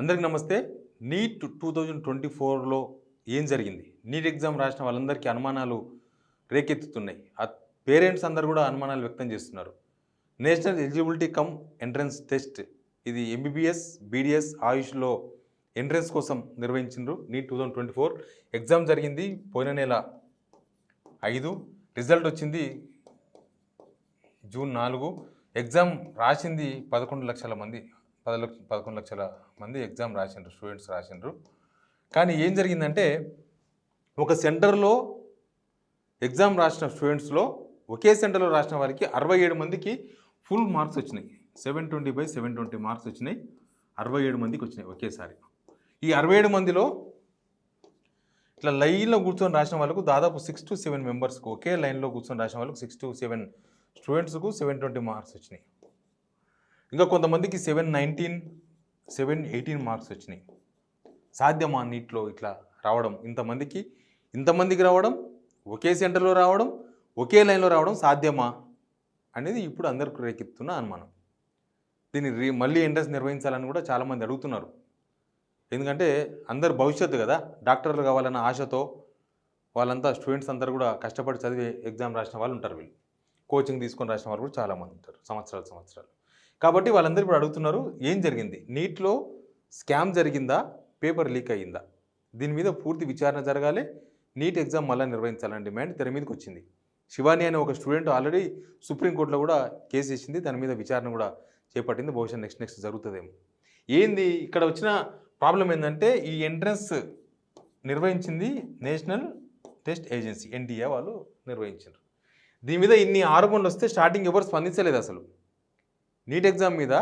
అందరికీ నమస్తే. నీట్ 2024లో ఏం జరిగింది? నీట్ ఎగ్జామ్ రాసిన వాళ్ళందరికీ అనుమానాలు రేకెత్తుతున్నాయి. పేరెంట్స్ అందరూ కూడా అనుమానాలు వ్యక్తం చేస్తున్నారు. National eligibility cum entrance test ఇది ఎంబీబీఎస్, బీడీఎస్, ఆయుష్లో ఎంట్రన్స్ కోసం నిర్వహించిండ్రు. నీట్ 2024 ఎగ్జామ్ జరిగింది పోయిన నెల 5, రిజల్ట్ వచ్చింది జూన్ 4. ఎగ్జామ్ రాసింది 11 లక్షల మంది, 11 లక్షల మంది ఎగ్జామ్ రాసిండ్రు, స్టూడెంట్స్ రాసిండ్రు. కానీ ఏం జరిగిందంటే ఒక సెంటర్లో ఎగ్జామ్ రాసిన స్టూడెంట్స్లో ఒకే సెంటర్లో రాసిన వారికి 67 మందికి ఫుల్ మార్క్స్ వచ్చినాయి. 720/720 మార్క్స్ వచ్చినాయి. 67 మందికి వచ్చినాయి ఒకేసారి. ఈ 67 మందిలో ఇట్లా లైన్లో కూర్చొని రాసిన వాళ్ళకు దాదాపు 6 to 7 మెంబర్స్కు, ఒకే లైన్లో కూర్చొని రాసిన వాళ్ళకు 6 to 7 స్టూడెంట్స్కు 720 మార్క్స్ వచ్చినాయి. ఇంకా కొంతమందికి 719, 718 మార్క్స్ వచ్చినాయి. సాధ్యమా నీట్లో ఇట్లా రావడం? ఇంతమందికి రావడం, ఒకే సెంటర్లో రావడం, ఒకే లైన్లో రావడం సాధ్యమా అనేది ఇప్పుడు అందరికి రేకెత్తున్న అనుమానం. దీన్ని మళ్ళీ ఎంట్రన్స్ నిర్వహించాలని కూడా చాలామంది అడుగుతున్నారు. ఎందుకంటే అందరు భవిష్యత్తు కదా, డాక్టర్లు కావాలన్న ఆశతో వాళ్ళంతా స్టూడెంట్స్ అందరూ కూడా కష్టపడి చదివి ఎగ్జామ్ రాసిన వాళ్ళు ఉంటారు. వీళ్ళు కోచింగ్ తీసుకొని రాసిన వాళ్ళు కూడా చాలామంది ఉంటారు, సంవత్సరాలు. కాబట్టి వాళ్ళందరూ ఇప్పుడు అడుగుతున్నారు, ఏం జరిగింది? నీట్లో స్కామ్ జరిగిందా, పేపర్ లీక్ అయ్యిందా? దీని మీద పూర్తి విచారణ జరగాలి. నీట్ ఎగ్జామ్ మళ్ళీ నిర్వహించాలని డిమాండ్ తెర మీదకి వచ్చింది. శివాని అనే ఒక స్టూడెంట్ ఆల్రెడీ సుప్రీంకోర్టులో కూడా కేసు వేసింది, దాని మీద విచారణ కూడా చేపట్టింది. బహుశా నెక్స్ట్ జరుగుతుందేమో. ఏంది ఇక్కడ వచ్చిన ప్రాబ్లం ఏంటంటే ఈ ఎంట్రన్స్ నిర్వహించింది నేషనల్ టెస్ట్ ఏజెన్సీ, ఎన్టీఏ వాళ్ళు నిర్వహించారు. దీని మీద ఇన్ని ఆరోపణలు వస్తే స్టార్టింగ్ ఎవరు స్పందించలేదు అసలు. నీట్ ఎగ్జామ్ మీద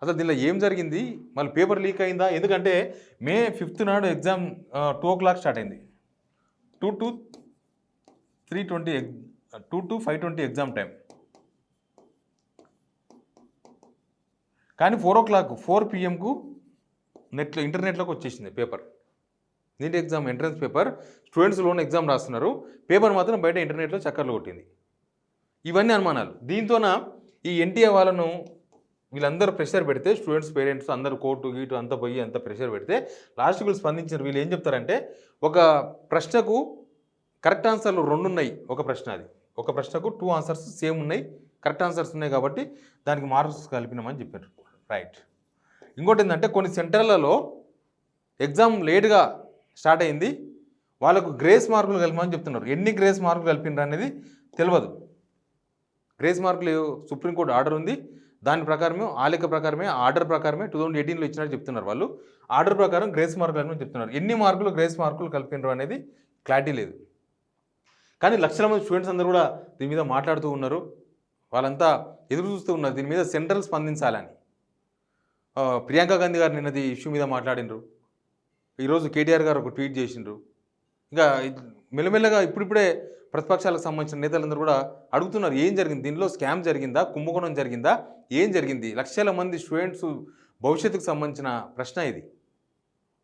అసలు దీనిలో ఏం జరిగింది, మళ్ళీ పేపర్ లీక్ అయిందా? ఎందుకంటే May 5th నాడు ఎగ్జామ్ 2 o'clock స్టార్ట్ అయింది. 2 to 5:20 ఎగ్జామ్ టైం. కానీ 4 PM ఇంటర్నెట్లోకి వచ్చేసింది paper. NEET exam entrance paper students loan exam రాస్తున్నారు, పేపర్ మాత్రం బయట ఇంటర్నెట్లో చక్కర్లు కొట్టింది. ఇవన్నీ అనుమానాలు. దీంతోన ఈ ఎన్టీఏ వాళ్ళను వీళ్ళందరూ ప్రెషర్ పెడితే, స్టూడెంట్స్, పేరెంట్స్ అందరూ కోర్టు గీటు అంతా పోయి అంత ప్రెషర్ పెడితే లాస్ట్కి వీళ్ళు స్పందించారు. వీళ్ళు ఏం చెప్తారంటే ఒక ప్రశ్నకు కరెక్ట్ ఆన్సర్లు 2 ఉన్నాయి. ఒక ప్రశ్నకు 2 ఆన్సర్స్ సేమ్ ఉన్నాయి, కరెక్ట్ ఆన్సర్స్ ఉన్నాయి కాబట్టి దానికి మార్క్స్ కలిపినామని చెప్పారు. రైట్. ఇంకోటి ఏంటంటే కొన్ని సెంటర్లలో ఎగ్జామ్ లేట్గా స్టార్ట్ అయింది, వాళ్ళకు గ్రేస్ మార్కులు కలిపమని చెప్తున్నారు. ఎన్ని గ్రేస్ మార్కులు కలిపినారు అనేది తెలియదు. గ్రేస్ మార్కులు సుప్రీంకోర్టు ఆర్డర్ ఉంది, దాని ప్రకారమే ఆలిక ప్రకారమే ఆర్డర్ ప్రకారమే 2018లో ఇచ్చినట్టు చెప్తున్నారు. వాళ్ళు ఆర్డర్ ప్రకారం గ్రేస్ మార్కులు కలిపి చెప్తున్నారు. ఎన్ని మార్కులు గ్రేస్ మార్కులు కలిపినారు అనేది క్లారిటీ లేదు. కానీ లక్షల మంది స్టూడెంట్స్ అందరూ కూడా దీని మీద మాట్లాడుతూ ఉన్నారు. వాళ్ళంతా ఎదురు చూస్తూ ఉన్నారు దీని మీద సెంట్రల్ స్పందించాలని. ప్రియాంక గాంధీ గారు నిన్నది ఇష్యూ మీద మాట్లాడినరు. ఈరోజు కేటీఆర్ గారు ఒక ట్వీట్ చేసిండ్రు. ఇంకా మెల్లమెల్లగా ఇప్పుడిప్పుడే ప్రతిపక్షాలకు సంబంధించిన నేతలందరూ కూడా అడుగుతున్నారు, ఏం జరిగింది, దీనిలో స్కామ్ జరిగిందా, కుంభకోణం జరిగిందా, ఏం జరిగింది? లక్షల మంది స్టూడెంట్స్ భవిష్యత్తుకు సంబంధించిన ప్రశ్న ఇది.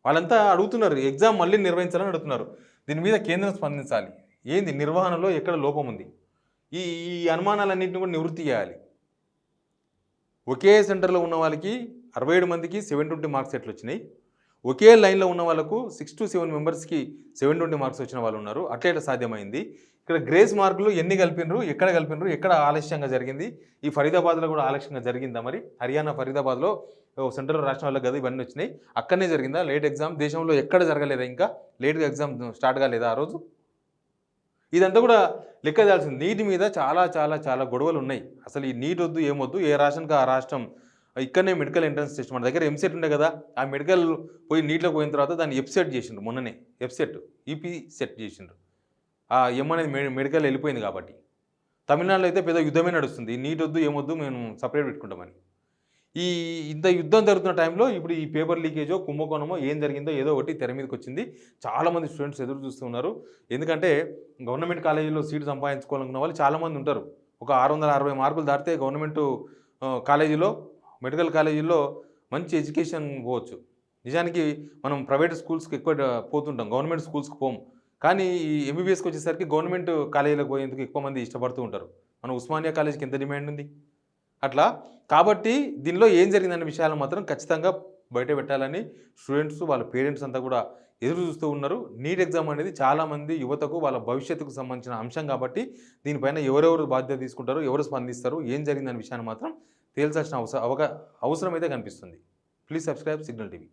వాళ్ళంతా అడుగుతున్నారు, ఎగ్జామ్ మళ్ళీ నిర్వహించాలని అడుగుతున్నారు. దీని మీద కేంద్రం స్పందించాలి. ఏంది నిర్వహణలో ఎక్కడ లోపం ఉంది, ఈ అనుమానాలన్నింటినీ కూడా నివృత్తి చేయాలి. ఒకే సెంటర్లో ఉన్న వాళ్ళకి 67 మందికి 720 మార్క్స్ ఎట్లా వచ్చినాయి, ఒకే లైన్లో ఉన్న వాళ్ళకు 6 to 7 మెంబర్స్కి 720 మార్క్స్ వచ్చిన వాళ్ళు ఉన్నారు. అట్లా సాధ్యమైంది. ఇక్కడ గ్రేస్ మార్కులు ఎన్ని కలిపినరు, ఎక్కడ ఆలస్యంగా జరిగింది? ఈ ఫరీదాబాద్లో కూడా ఆలస్యంగా జరిగిందా? మరి హర్యానా ఫరీదాబాద్లో సెంటర్లో రాసిన వాళ్ళకి కదా ఇవన్నీ వచ్చినాయి, అక్కడనే జరిగిందా లేట్ ఎగ్జామ్? దేశంలో ఎక్కడ జరగలేదా? ఇంకా లేట్గా ఎగ్జామ్ స్టార్ట్ కాలేదా ఆ రోజు? ఇదంతా కూడా లెక్క చేయాల్సింది. నీటి మీద చాలా చాలా చాలా గొడవలు ఉన్నాయి. అసలు ఈ నీట్ వద్దు ఏమొద్దు, ఏ రాష్ట్రానికి ఆ రాష్ట్రం. ఇక్కడనే మెడికల్ ఎంట్రన్స్ టెస్ట్, మన దగ్గర ఎంసెట్ ఉండే కదా, ఆ మెడికల్ పోయి నీటిలోకి పోయిన తర్వాత దాన్ని ఎఫ్సెట్ చేసిండ్రు. మొన్ననే ఈపీ సెట్ చేసిండ్రు. ఆ అనేది మెడికల్ వెళ్ళిపోయింది కాబట్టి. తమిళనాడులో అయితే పెద్ద యుద్ధమే నడుస్తుంది, నీట్ వద్దు ఏమొద్దు మేము సపరేట్ పెట్టుకుంటామని. ఇంత యుద్ధం జరుగుతున్న టైంలో ఇప్పుడు ఈ పేపర్ లీకేజో కుంభకోణమో ఏం జరిగిందో ఏదో ఒకటి తెర మీదకి వచ్చింది. చాలామంది స్టూడెంట్స్ ఎదురు చూస్తూ ఉన్నారు. ఎందుకంటే గవర్నమెంట్ కాలేజీలో సీటు సంపాదించుకోవాలనుకున్న వాళ్ళు చాలామంది ఉంటారు. ఒక 660 మార్కులు దాటితే గవర్నమెంట్ కాలేజీలో, మెడికల్ కాలేజీల్లో మంచి ఎడ్యుకేషన్ పోవచ్చు. నిజానికి మనం ప్రైవేట్ స్కూల్స్కి ఎక్కువ పోతుంటాం, గవర్నమెంట్ స్కూల్స్కి పోము. కానీ ఈ ఎంబీబీఎస్కి వచ్చేసరికి గవర్నమెంట్ కాలేజీలకు పోయేందుకు ఎక్కువ మంది ఇష్టపడుతూ ఉంటారు. మన ఉస్మానియా కాలేజీకి ఎంత డిమాండ్ ఉంది అట్లా. కాబట్టి దీనిలో ఏం జరిగిందనే విషయాలు మాత్రం ఖచ్చితంగా బయట పెట్టాలని స్టూడెంట్స్ వాళ్ళ పేరెంట్స్ అంతా కూడా ఎదురు చూస్తూ ఉన్నారు. నీట్ ఎగ్జామ్ అనేది చాలామంది యువతకు వాళ్ళ భవిష్యత్తుకు సంబంధించిన అంశం కాబట్టి దీనిపైన ఎవరెవరు బాధ్యత తీసుకుంటారు, ఎవరు స్పందిస్తారు, ఏం జరిగిందనే విషయాన్ని మాత్రం తేల్చాల్సిన అవసరం అయితే కనిపిస్తుంది. Please subscribe signal TV.